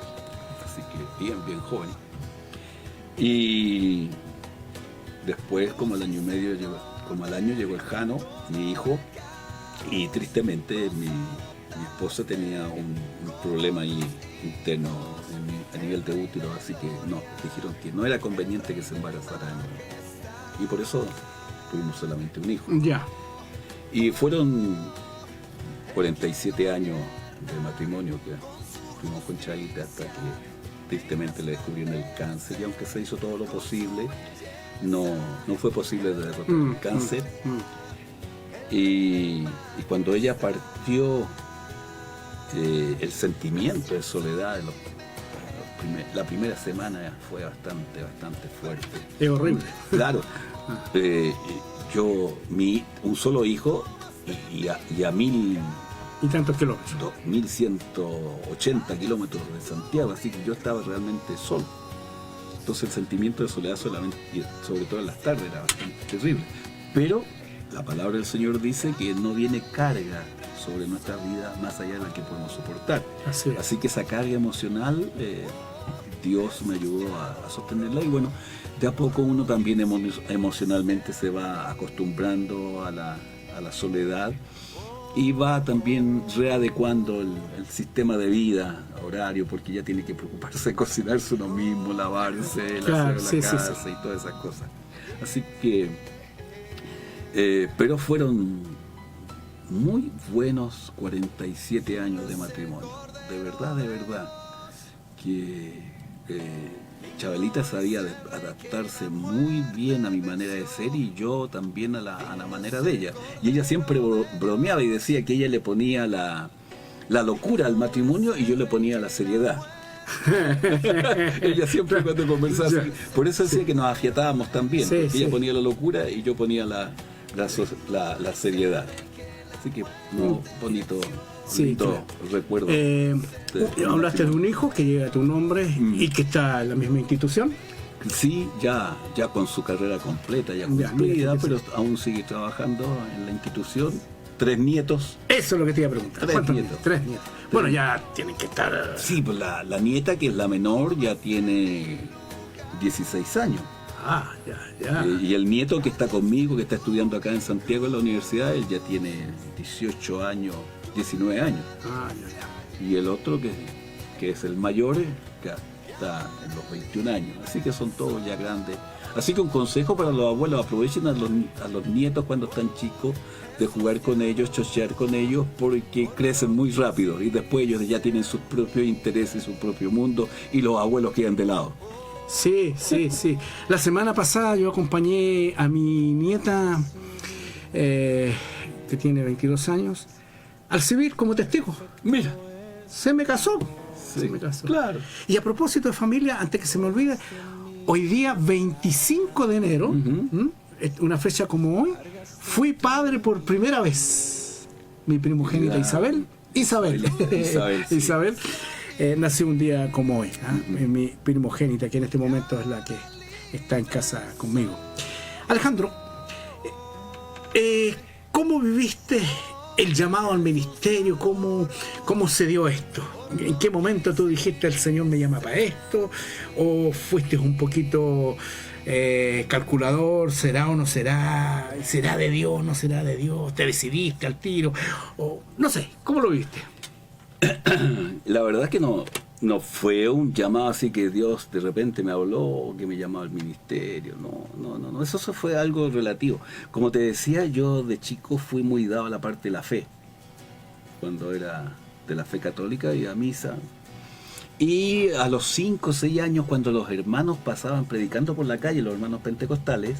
Así que bien joven. Y después, como al año y medio, llegó el Jano, mi hijo, y tristemente mi esposa tenía un problema ahí interno a nivel de útero, así que no, dijeron que no era conveniente que se embarazara. Y por eso tuvimos solamente un hijo. Ya. Y fueron 47 años de matrimonio que fuimos con Chabelita hasta que tristemente le descubrieron el cáncer, y aunque se hizo todo lo posible, no fue posible derrotar el cáncer. Y cuando ella partió, el sentimiento de soledad la primera semana fue bastante fuerte. Es horrible. Claro. Un solo hijo y a 1.000 y tantos kilómetros. 2.180 kilómetros de Santiago, así que yo estaba realmente solo. Entonces el sentimiento de soledad solamente, y sobre todo en las tardes, era bastante terrible. Pero la palabra del Señor dice que no viene carga sobre nuestra vida más allá de la que podemos soportar. Así que esa carga emocional, Dios me ayudó a sostenerla, y bueno, de a poco uno también emocionalmente se va acostumbrando a la soledad y va también readecuando el sistema de vida, horario, porque ya tiene que preocuparse de cocinarse uno mismo, lavarse, claro, hacer la casa y todas esas cosas. Así que, pero fueron muy buenos 47 años de matrimonio, de verdad, que Chabelita sabía adaptarse muy bien a mi manera de ser y yo también a la manera de ella. Y ella siempre bromeaba y decía que ella le ponía la locura al matrimonio y yo le ponía la seriedad. Ella siempre cuando conversaba, por eso decía que nos afiatábamos también, porque ella ponía la locura y yo ponía la seriedad. Así que bonito claro. Recuerdo. Hablaste de un hijo que lleva tu nombre y que está en la misma institución. Sí, ya con su carrera completa, ya cumplida, pero aún sigue trabajando en la institución. 3 nietos. Eso es lo que te iba a preguntar. 3 nietos. 3 nietos. Bueno, ya tienen que estar... Sí, pues la nieta, que es la menor, ya tiene 16 años. Ah, ya. Y el nieto que está conmigo, que está estudiando acá en Santiago en la universidad, él ya tiene 18 años, 19 años. Ah, ya. Y el otro, que es el mayor, que está en los 21 años. Así que son todos ya grandes. Así que un consejo para los abuelos: aprovechen a los nietos cuando están chicos, de jugar con ellos, chochear con ellos, porque crecen muy rápido y después ellos ya tienen sus propios intereses, su propio mundo, y los abuelos quedan de lado. Sí. La semana pasada yo acompañé a mi nieta, que tiene 22 años, al civil como testigo. Mira, se me casó. Claro. Y a propósito de familia, antes que se me olvide, hoy día 25 de enero, una fecha como hoy, fui padre por primera vez. Mi primogénita Isabel, nació un día como hoy, mi primogénita, que en este momento es la que está en casa conmigo. Alejandro, ¿cómo viviste el llamado al ministerio? ¿Cómo se dio esto? ¿En qué momento tú dijiste el Señor me llama para esto? ¿O fuiste un poquito calculador? ¿Será o no será? ¿Será de Dios? ¿No será de Dios? ¿Te decidiste al tiro? O no sé, ¿cómo lo viste? La verdad es que no no fue un llamado así que Dios de repente me habló, que me llamó al ministerio. No, eso fue algo relativo. Como te decía, yo de chico fui muy dado a la parte de la fe. Cuando era de la fe católica, iba a misa. Y a los 5 o 6 años, cuando los hermanos pasaban predicando por la calle, los hermanos pentecostales,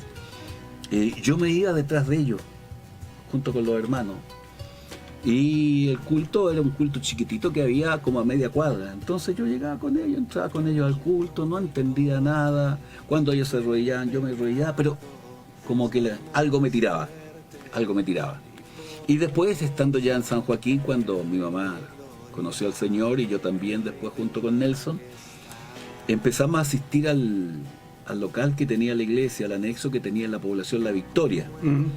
yo me iba detrás de ellos, junto con los hermanos. Y el culto era un culto chiquitito que había como a media cuadra. Entonces yo llegaba con ellos, entraba con ellos al culto, no entendía nada. Cuando ellos se arrodillaban, yo me arrodillaba, pero como que algo me tiraba. Y después, estando ya en San Joaquín, cuando mi mamá conoció al Señor y yo también después junto con Nelson, empezamos a asistir al local que tenía la iglesia, al anexo que tenía en la población La Victoria.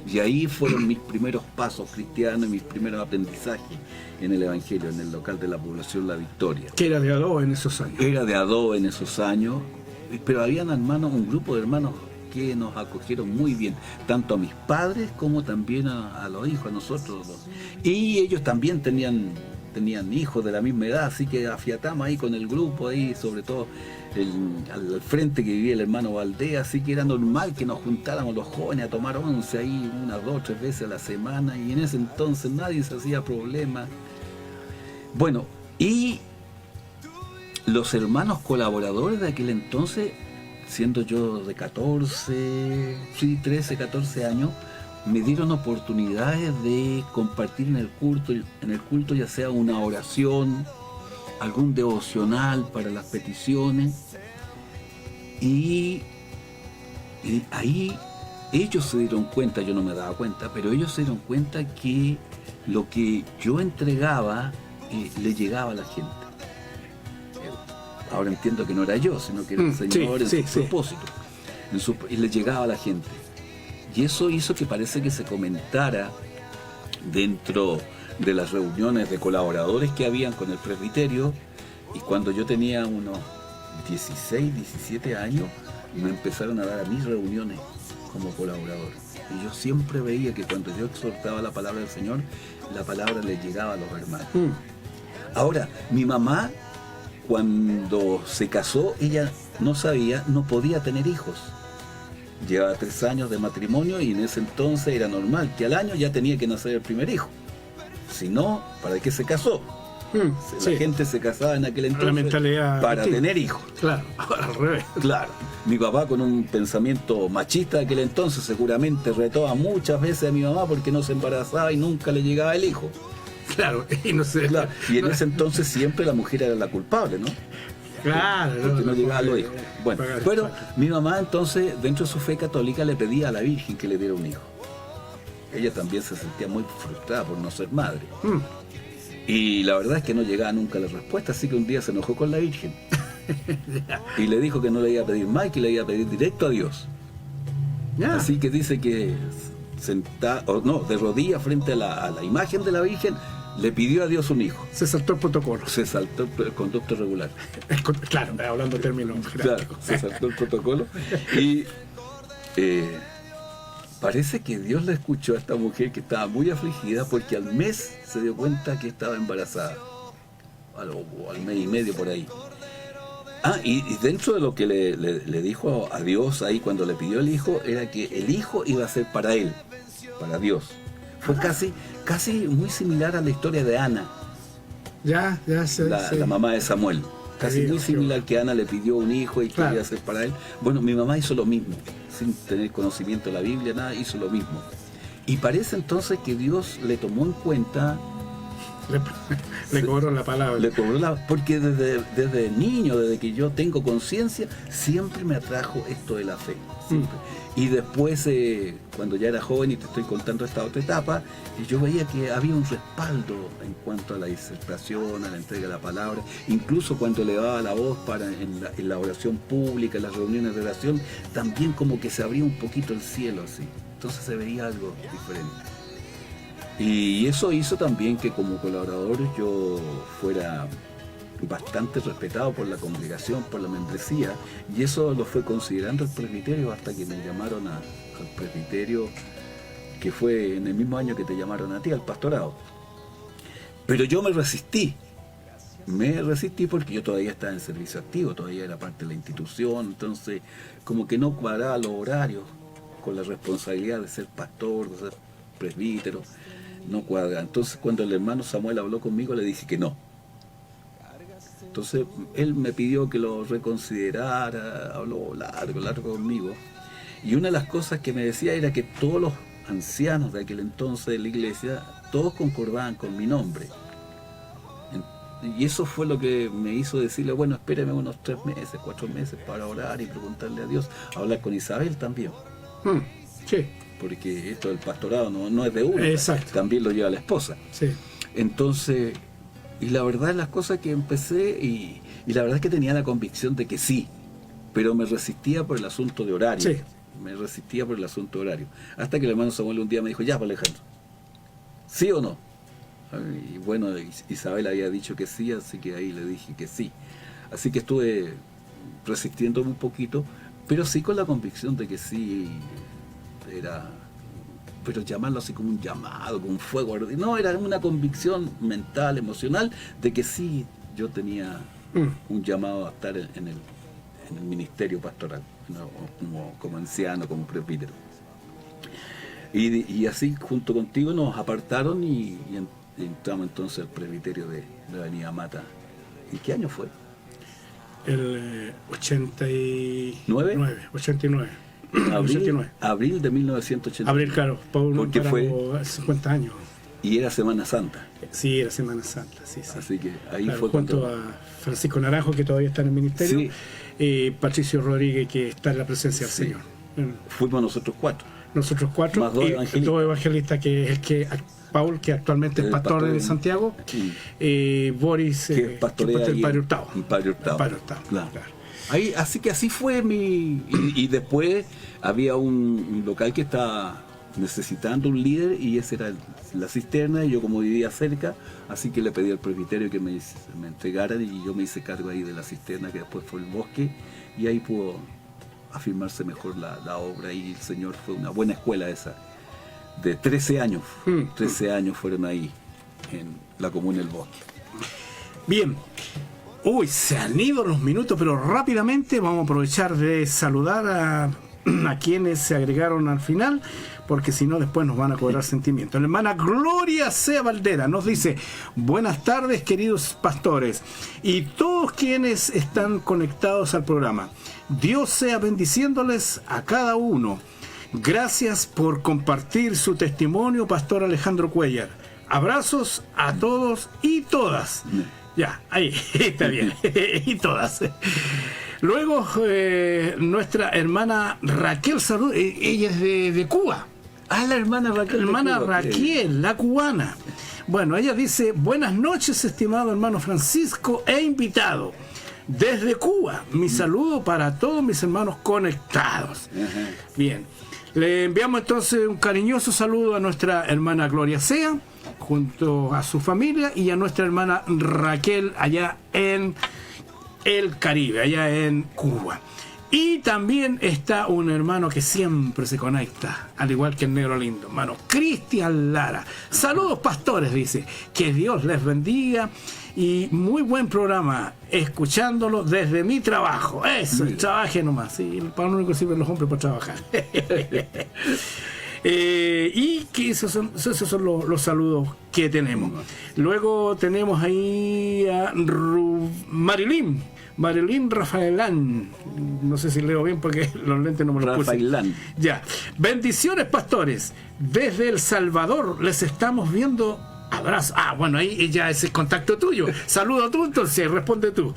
Y ahí fueron mis primeros pasos cristianos, mis primeros aprendizajes en el Evangelio, en el local de la población La Victoria. Que era de adobe en esos años. Era de adobe en esos años, pero habían hermanos, un grupo de hermanos que nos acogieron muy bien, tanto a mis padres como también a los hijos, a nosotros dos. Y ellos también tenían hijos de la misma edad, así que afiatamos ahí con el grupo, ahí sobre todo al frente que vivía el hermano Valdés, así que era normal que nos juntáramos los jóvenes a tomar once ahí 1, 2, 3 veces a la semana, y en ese entonces nadie se hacía problema. Bueno, y los hermanos colaboradores de aquel entonces, siendo yo de 13, 14 años, me dieron oportunidades de compartir en el culto ya sea una oración, algún devocional para las peticiones, y ahí ellos se dieron cuenta, yo no me daba cuenta, pero ellos se dieron cuenta que lo que yo entregaba le llegaba a la gente. Ahora entiendo que no era yo, sino que era el Señor en su propósito, y le llegaba a la gente. Y eso hizo que parece que se comentara dentro de las reuniones de colaboradores que habían con el presbiterio, y cuando yo tenía unos 16, 17 años, me empezaron a dar a mis reuniones como colaborador. Y yo siempre veía que cuando yo exhortaba la palabra del Señor, la palabra le llegaba a los hermanos. Ahora, mi mamá, cuando se casó, ella no podía tener hijos. Llevaba 3 años de matrimonio y en ese entonces era normal que al año ya tenía que nacer el primer hijo. Si no, ¿para qué se casó? La gente se casaba en aquel entonces para tener hijos. Claro, ahora al revés. Claro. Mi papá, con un pensamiento machista de aquel entonces, seguramente retó muchas veces a mi mamá porque no se embarazaba y nunca le llegaba el hijo. Claro, y no sé. Claro. Y en ese entonces siempre la mujer era la culpable, ¿no? Claro, porque no llegaba a los hijos. Bueno, pero mi mamá entonces, dentro de su fe católica, le pedía a la Virgen que le diera un hijo. Ella también se sentía muy frustrada por no ser madre. Y la verdad es que no llegaba nunca la respuesta, así que un día se enojó con la Virgen. Y le dijo que no le iba a pedir más y que le iba a pedir directo a Dios. Así que dice que de rodillas frente a la imagen de la Virgen, le pidió a Dios un hijo. Se saltó el protocolo. Se saltó el conducto regular. Claro, hablando en términos jerárquicos. Claro, se saltó el protocolo. Y parece que Dios le escuchó a esta mujer que estaba muy afligida porque al mes se dio cuenta que estaba embarazada. Al mes y medio por ahí. Y dentro de lo que le dijo a Dios ahí cuando le pidió el hijo, era que el hijo iba a ser para él, para Dios. Fue casi muy similar a la historia de Ana. Ya sé. La mamá de Samuel. Casi muy similar, que Ana le pidió un hijo y quería hacer para él. Bueno, mi mamá hizo lo mismo, sin tener conocimiento de la Biblia, nada, hizo lo mismo. Y parece entonces que Dios le tomó en cuenta. Le cobró la palabra. Porque desde niño, desde que yo tengo conciencia, siempre me atrajo esto de la fe. Y después, cuando ya era joven y te estoy contando esta otra etapa, yo veía que había un respaldo en cuanto a la disertación, a la entrega de la palabra, incluso cuando elevaba la voz en la oración pública, en las reuniones de oración, también como que se abría un poquito el cielo así. Entonces se veía algo diferente. Y eso hizo también que como colaborador yo fuera bastante respetado por la congregación, por la membresía, y eso lo fue considerando el presbiterio hasta que me llamaron al presbiterio, que fue en el mismo año que te llamaron a ti, al pastorado. Pero yo me resistí, me resistí porque yo todavía estaba en servicio activo, todavía era parte de la institución, entonces como que no cuadraba los horarios con la responsabilidad de ser pastor, de ser presbítero, no cuadra. Entonces cuando el hermano Samuel habló conmigo le dije que no. Entonces él me pidió que lo reconsiderara, habló largo conmigo, y una de las cosas que me decía era que todos los ancianos de aquel entonces de la iglesia, todos concordaban con mi nombre. Y eso fue lo que me hizo decirle, bueno, espéreme unos 3 meses, 4 meses para orar y preguntarle a Dios, hablar con Isabel también. Sí. Porque esto del pastorado no es de uno, Exacto. también lo lleva la esposa. Sí. Entonces, y la verdad las cosas que empecé, y la verdad es que tenía la convicción de que sí, pero me resistía por el asunto de horario. Sí. Me resistía por el asunto de horario. Hasta que el hermano Samuel un día me dijo, ya, pues Alejandro, ¿sí o no? Y bueno, Isabel había dicho que sí, así que ahí le dije que sí. Así que estuve resistiéndome un poquito, pero sí con la convicción de que sí era, pero llamarlo así como un llamado, como un fuego ardiente. No, era una convicción mental, emocional, de que sí yo tenía un llamado a estar en el ministerio pastoral, ¿no? como anciano, como presbítero. Y así junto contigo nos apartaron y entramos entonces al presbiterio de la Avenida Mata. ¿Y qué año fue? El 89. 89. Abril de 1989. Abril, claro, porque fue 50 años. Y era Semana Santa. Sí, era Semana Santa, sí. Así que ahí claro, fue junto a Francisco Naranjo, que todavía está en el ministerio, sí. Y Patricio Rodríguez, que está en la presencia del Sí. Señor. Fuimos nosotros 4. Nosotros 4 Más 2 y evangelistas. 2 evangelistas, que es el que Paul, que actualmente es El pastor pastor de Santiago, Boris, que pastorea el ahí Padre Hurtado. en Padre Hurtado. Padre Hurtado, Claro. claro. Ahí, así que así fue mi... Y después había un local que estaba necesitando un líder, y ese era la cisterna, y yo como vivía cerca, así que le pedí al presbiterio que me entregaran, y yo me hice cargo ahí de la cisterna, que después fue el bosque, y ahí pudo afirmarse mejor la obra, y el Señor fue una buena escuela esa, de 13 años, 13 años fueron ahí, en la comuna del Bosque. Bien. Uy, se han ido los minutos, pero rápidamente vamos a aprovechar de saludar a quienes se agregaron al final, porque si no después nos van a cobrar sentimientos. La hermana Gloria Sea Valdera nos dice: buenas tardes, queridos pastores y todos quienes están conectados al programa. Dios sea bendiciéndoles a cada uno. Gracias por compartir su testimonio, Pastor Alejandro Cuellar. Abrazos a todos y todas. Ya, ahí, está bien. Y todas. Luego, nuestra hermana Raquel Salud, ella es de Cuba. Ah, la hermana Raquel. Hermana Raquel, la cubana. Bueno, ella dice: buenas noches, estimado hermano Francisco e invitado. Desde Cuba, mi saludo para todos mis hermanos conectados. Ajá. Bien, le enviamos entonces un cariñoso saludo a nuestra hermana Gloria Sea, junto a su familia, y a nuestra hermana Raquel allá en el Caribe, allá en Cuba. Y también está un hermano que siempre se conecta, al igual que el negro lindo, hermano Cristian Lara. Saludos, pastores, dice. Que Dios les bendiga y muy buen programa, escuchándolo desde mi trabajo. Eso, trabaje nomás. Sí, para lo único que sirven los hombres para trabajar. Y que esos son los saludos que tenemos. Luego tenemos ahí a Marilyn Rafaelán. No sé si leo bien porque los lentes no me los puse. Rafaelán. Ya. Bendiciones, pastores. Desde El Salvador les estamos viendo. Abrazo. Ah, bueno, ahí ya es el contacto tuyo. Saludo tú, entonces, responde tú.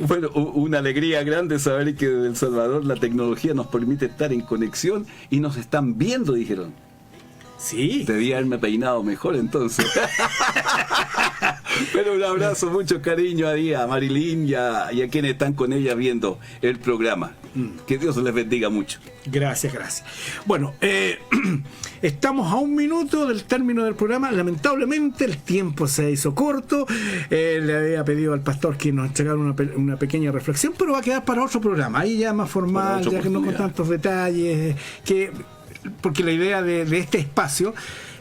Bueno, una alegría grande saber que desde El Salvador la tecnología nos permite estar en conexión y nos están viendo, dijeron. Sí. Debía haberme peinado mejor entonces. Pero un abrazo, mucho cariño ahí a Marilyn y a quienes están con ella viendo el programa. Que Dios les bendiga mucho. Gracias. Bueno, estamos a 1 minuto del término del programa. Lamentablemente el tiempo se hizo corto. Le había pedido al pastor que nos entregara una pequeña reflexión, pero va a quedar para otro programa. Ahí ya más formal, ya que no con tantos detalles, que porque la idea de este espacio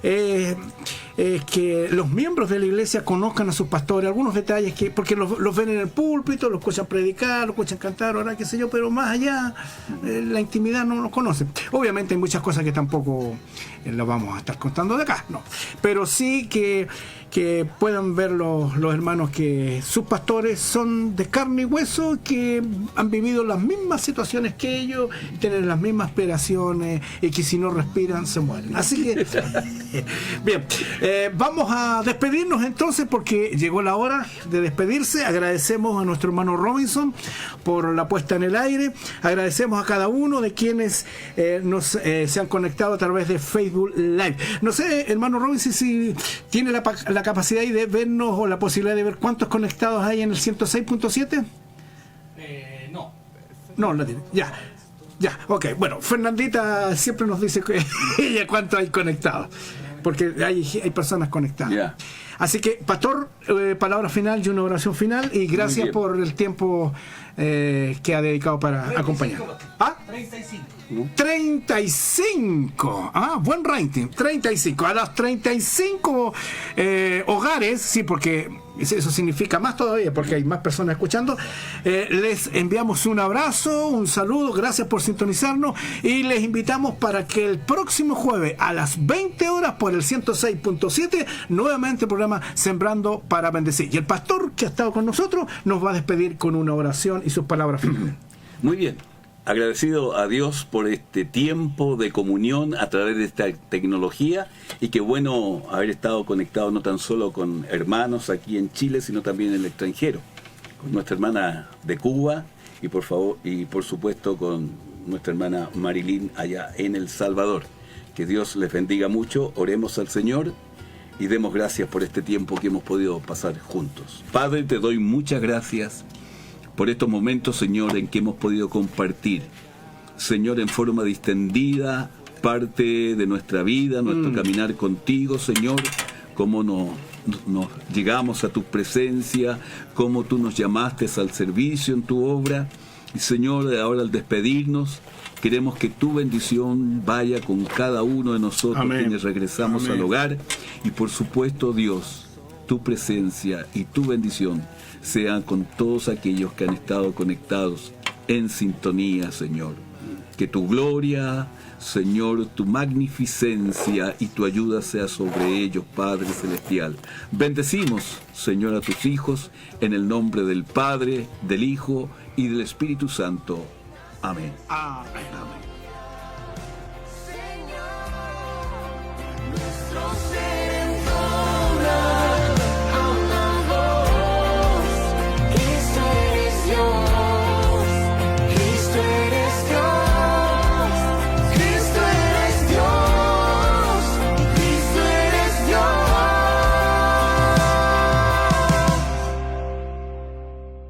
es que los miembros de la iglesia conozcan a sus pastores, algunos detalles porque los ven en el púlpito, los escuchan predicar, los escuchan cantar, orar, qué sé yo, pero más allá la intimidad no los conocen. Obviamente hay muchas cosas que tampoco las vamos a estar contando de acá, no, pero sí que puedan ver los hermanos que sus pastores son de carne y hueso, que han vivido las mismas situaciones que ellos, tienen las mismas aspiraciones y que si no respiran se mueren. Así que bien, vamos a despedirnos entonces porque llegó la hora de despedirse. Agradecemos a nuestro hermano Robinson por la puesta en el aire, agradecemos a cada uno de quienes se han conectado a través de Facebook Live. No sé, hermano Robinson, si tiene la capacidad de vernos o la posibilidad de ver cuántos conectados hay en el 106.7. No la tiene. Ya, ok. Bueno, Fernandita siempre nos dice que ella cuánto hay conectados, porque hay personas conectadas. Yeah. Así que, pastor, palabra final y una oración final, y gracias por el tiempo que ha dedicado para acompañar. 35. Buen rating. 35. A los 35 hogares, sí, porque eso significa más todavía, porque hay más personas escuchando. Les enviamos un abrazo, un saludo, gracias por sintonizarnos, y les invitamos para que el próximo jueves a las 20 horas por el 106.7, nuevamente el programa Sembrando para Bendecir. Y el pastor que ha estado con nosotros nos va a despedir con una oración y sus palabras finales. Muy bien. Agradecido a Dios por este tiempo de comunión a través de esta tecnología, y qué bueno haber estado conectado no tan solo con hermanos aquí en Chile, sino también en el extranjero, con nuestra hermana de Cuba y por supuesto con nuestra hermana Marilyn allá en El Salvador. Que Dios les bendiga mucho. Oremos al Señor y demos gracias por este tiempo que hemos podido pasar juntos. Padre, te doy muchas gracias por estos momentos, Señor, en que hemos podido compartir, Señor, en forma distendida, parte de nuestra vida, nuestro caminar contigo, Señor, cómo nos llegamos a tu presencia, cómo tú nos llamaste al servicio en tu obra. Y, Señor, ahora al despedirnos, queremos que tu bendición vaya con cada uno de nosotros. Amén. Quienes regresamos Amén. Al hogar, y por supuesto, Dios, tu presencia y tu bendición sean con todos aquellos que han estado conectados en sintonía, Señor. Que tu gloria, Señor, tu magnificencia y tu ayuda sea sobre ellos, Padre Celestial. Bendecimos, Señor, a tus hijos en el nombre del Padre, del Hijo y del Espíritu Santo. Amén. Amén.